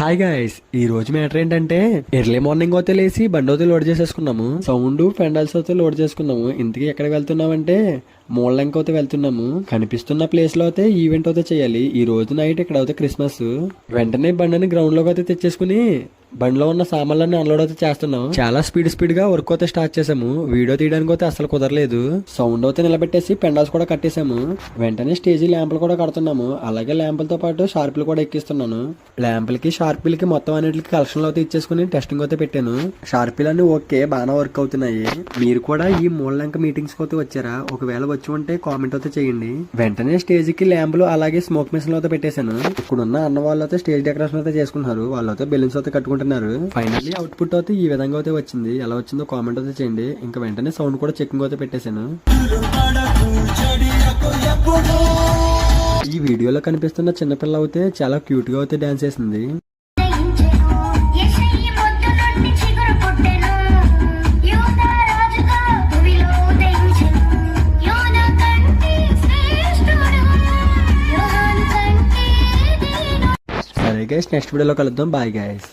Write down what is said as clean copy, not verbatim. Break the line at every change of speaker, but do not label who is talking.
Hi guys, ఈ రోజు matter ఏంటంటే ఎర్లీ మార్నింగ్ అయితే లేసి బండి అయితే లోడ్ చేసేసుకున్నాము. సౌండ్ పెండల్స్ అయితే లోడ్ చేసుకున్నాము. ఇంతకీ ఎక్కడికి వెళ్తున్నామంటే మూలంక అయితే వెళ్తున్నాము. కనిపిస్తున్న ప్లేస్ లో అయితే ఈవెంట్ అయితే చేయాలి. ఈ రోజు నైట్ ఇక్కడ అయితే క్రిస్మస్. వెంటనే బండిని గ్రౌండ్ లోకి అయితే తెచ్చేసుకుని బండిలో ఉన్న సామాన్లన్నీ అన్లోడ్ అయితే చేస్తున్నాం. చాలా స్పీడ్ గా వర్క్ అయితే స్టార్ట్ చేసాము. వీడియో తీయడానికి అయితే అసలు కుదరలేదు. సౌండ్ అయితే నిలబెట్టేసి పెండాల్స్ కూడా కట్టేసాము. వెంటనే స్టేజీ ల్యాంపులు కూడా కడుతున్నాము. అలాగే ల్యాంపులతో పాటు షార్పులు కూడా ఎక్కిస్తున్నాను. ల్యాంపులకి షార్పులకి మొత్తం అన్నిటికి కలెక్షన్లు అయితే ఇచ్చేసుకుని టెస్టింగ్ అయితే పెట్టాను. షార్పులన్నీ ఓకే, బాగా వర్క్ అవుతున్నాయి. మీరు కూడా ఈ మూలంక మీటింగ్స్ అయితే వచ్చారా? ఒకవేళ వచ్చి ఉంటే కామెంట్ అయితే చేయండి. వెంటనే స్టేజ్ కి ల్యాంపులు అలాగే స్మోక్ మిషన్ అయితే పెట్టేశాను. ఇక్కడున్న అన్న వాళ్ళు అయితే స్టేజ్ డెకరేషన్ అయితే చేసుకుంటున్నారు. వాళ్ళు అయితే బెలూన్స్ అయితే కట్టుకుంటున్నారు. ఫైనల్లీ అవుట్పుట్ అయితే ఈ విధంగా అయితే వచ్చింది. ఎలా వచ్చిందో కామెంట్ అయితే చేయండి. ఇంకా వెంటనే సౌండ్ కూడా చెకింగ్ అయితే పెట్టేశాను. ఈ వీడియోలో కనిపిస్తున్న చిన్నపిల్ల అయితే చాలా క్యూట్ గా అయితే డాన్స్ చేసింది. సరే గైస్, నెక్స్ట్ వీడియోలో కలుద్దాం. Bye guys.